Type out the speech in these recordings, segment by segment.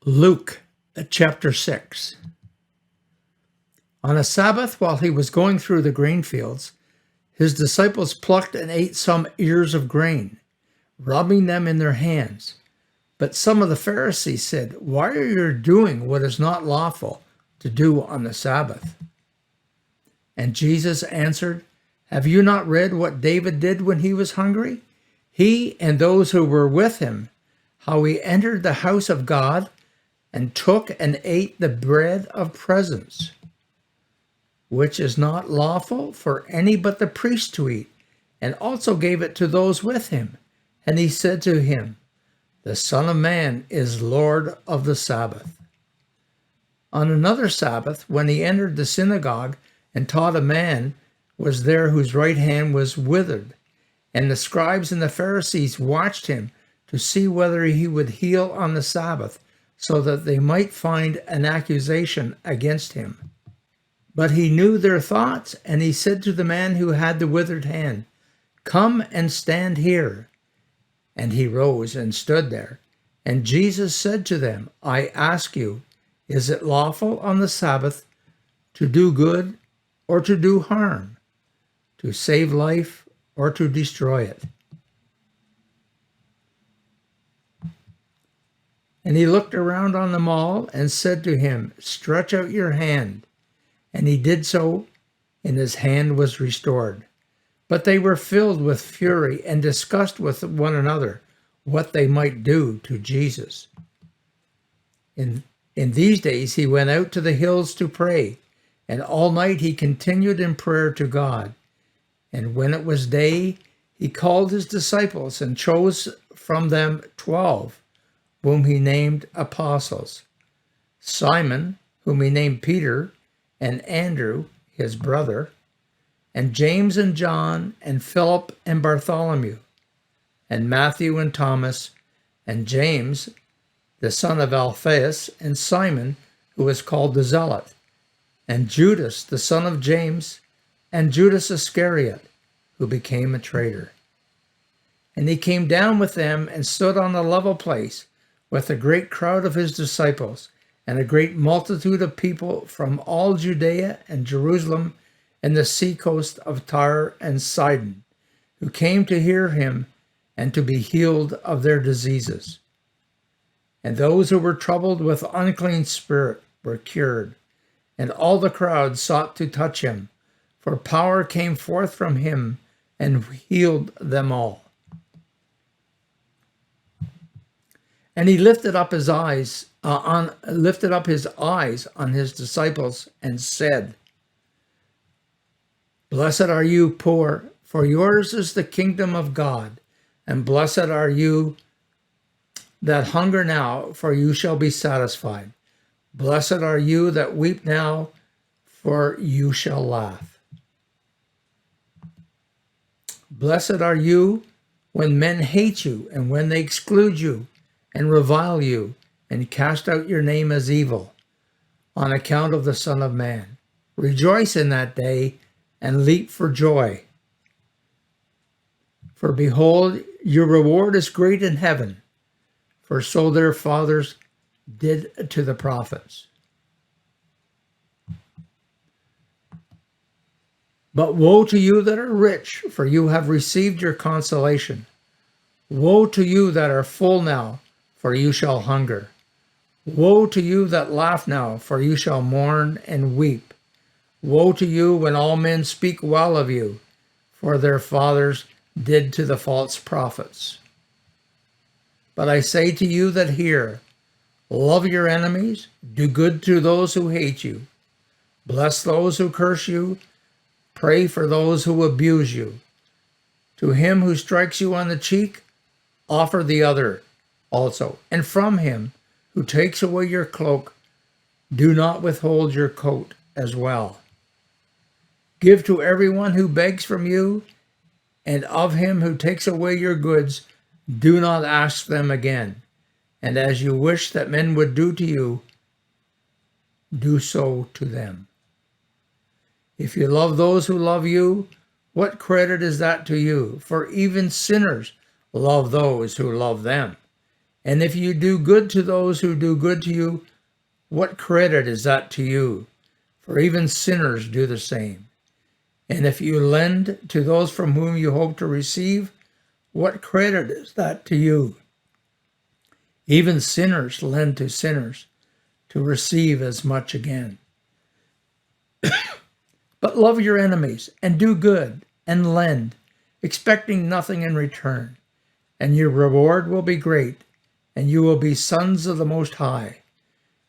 Luke chapter 6. On a Sabbath, while he was going through the grain fields, his disciples plucked and ate some ears of grain, rubbing them in their hands. But some of the Pharisees said, "Why are you doing what is not lawful to do on the Sabbath?" And Jesus answered, "Have you not read what David did when he was hungry? He and those who were with him, how he entered the house of God and took and ate the bread of presence, which is not lawful for any but the priest to eat, and also gave it to those with him. And he said to him, the Son of Man is Lord of the Sabbath." On another Sabbath, when he entered the synagogue and taught, a man was there whose right hand was withered. And the scribes and the Pharisees watched him to see whether he would heal on the Sabbath, so that they might find an accusation against him. But he knew their thoughts, and he said to the man who had the withered hand, "Come and stand here." And he rose and stood there. And Jesus said to them, "I ask you, is it lawful on the Sabbath to do good or to do harm, to save life or to destroy it?" And he looked around on them all and said to him, "Stretch out your hand." And he did so, and his hand was restored. But they were filled with fury and discussed with one another what they might do to Jesus. In these days he went out to the hills to pray, and all night he continued in prayer to God. And when it was day, he called his disciples and chose from them 12, whom he named apostles: Simon, whom he named Peter, and Andrew, his brother, and James and John, and Philip and Bartholomew, and Matthew and Thomas, and James, the son of Alphaeus, and Simon, who was called the Zealot, and Judas, the son of James, and Judas Iscariot, who became a traitor. And he came down with them and stood on a level place with a great crowd of his disciples, and a great multitude of people from all Judea and Jerusalem and the seacoast of Tyre and Sidon, who came to hear him and to be healed of their diseases. And those who were troubled with unclean spirit were cured, and all the crowd sought to touch him, for power came forth from him and healed them all. And he lifted up his eyes on his disciples and said, "Blessed are you poor, for yours is the kingdom of God. And blessed are you that hunger now, for you shall be satisfied. Blessed are you that weep now, for you shall laugh. Blessed are you when men hate you, and when they exclude you, and revile you, and cast out your name as evil, on account of the Son of Man. Rejoice in that day, and leap for joy. For behold, your reward is great in heaven, for so their fathers did to the prophets. But woe to you that are rich, for you have received your consolation. Woe to you that are full now, for you shall hunger. Woe to you that laugh now, for you shall mourn and weep. Woe to you when all men speak well of you, for their fathers did to the false prophets. But I say to you that hear, love your enemies, do good to those who hate you, bless those who curse you, pray for those who abuse you. To him who strikes you on the cheek, offer the other also, and from him who takes away your cloak, do not withhold your coat as well. Give to everyone who begs from you, and of him who takes away your goods, do not ask them again. And as you wish that men would do to you, do so to them. If you love those who love you, what credit is that to you? For even sinners love those who love them. And if you do good to those who do good to you, what credit is that to you? For even sinners do the same. And if you lend to those from whom you hope to receive, what credit is that to you? Even sinners lend to sinners to receive as much again. But love your enemies and do good and lend, expecting nothing in return. And your reward will be great, and you will be sons of the Most High.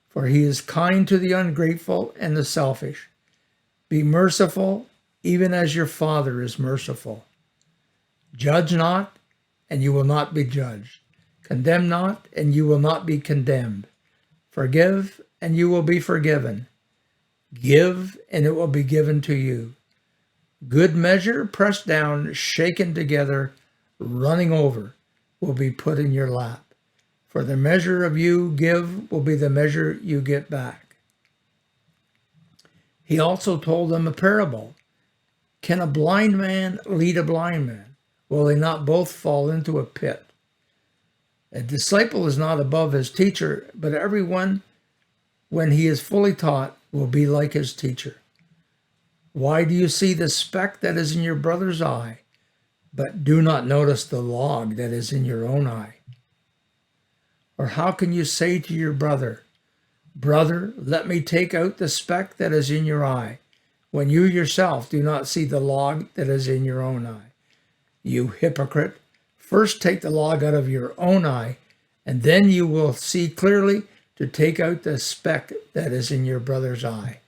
For he is kind to the ungrateful and the selfish. Be merciful, even as your Father is merciful. Judge not, and you will not be judged. Condemn not, and you will not be condemned. Forgive, and you will be forgiven. Give, and it will be given to you. Good measure, pressed down, shaken together, running over, will be put in your lap. For the measure of you give will be the measure you get back. He also told them a parable. Can a blind man lead a blind man? Will they not both fall into a pit? A disciple is not above his teacher, but everyone, when he is fully taught, will be like his teacher. Why do you see the speck that is in your brother's eye, but do not notice the log that is in your own eye? Or how can you say to your brother, Brother, let me take out the speck that is in your eye, when you yourself do not see the log that is in your own eye? You hypocrite, first take the log out of your own eye, and then you will see clearly to take out the speck that is in your brother's eye.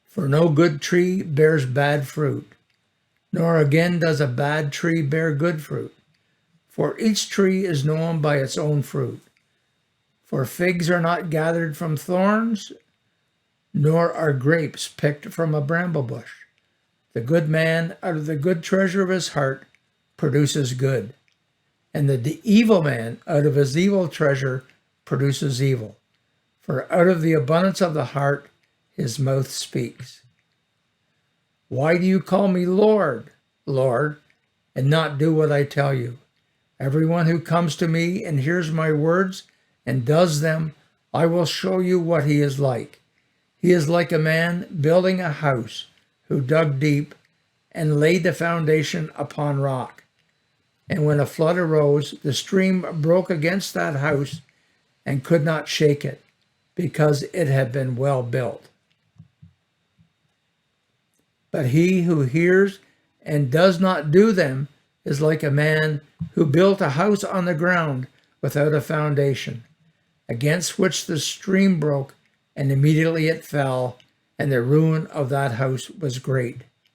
For no good tree bears bad fruit, nor again does a bad tree bear good fruit. For each tree is known by its own fruit. For figs are not gathered from thorns, nor are grapes picked from a bramble bush. The good man out of the good treasure of his heart produces good, and the evil man out of his evil treasure produces evil. For out of the abundance of the heart his mouth speaks. Why do you call me Lord, Lord, and not do what I tell you? Everyone who comes to me and hears my words and does them, I will show you what he is like. He is like a man building a house who dug deep and laid the foundation upon rock. And when a flood arose, the stream broke against that house and could not shake it, because it had been well built. But he who hears and does not do them is like a man who built a house on the ground without a foundation, against which the stream broke, and immediately it fell, and the ruin of that house was great.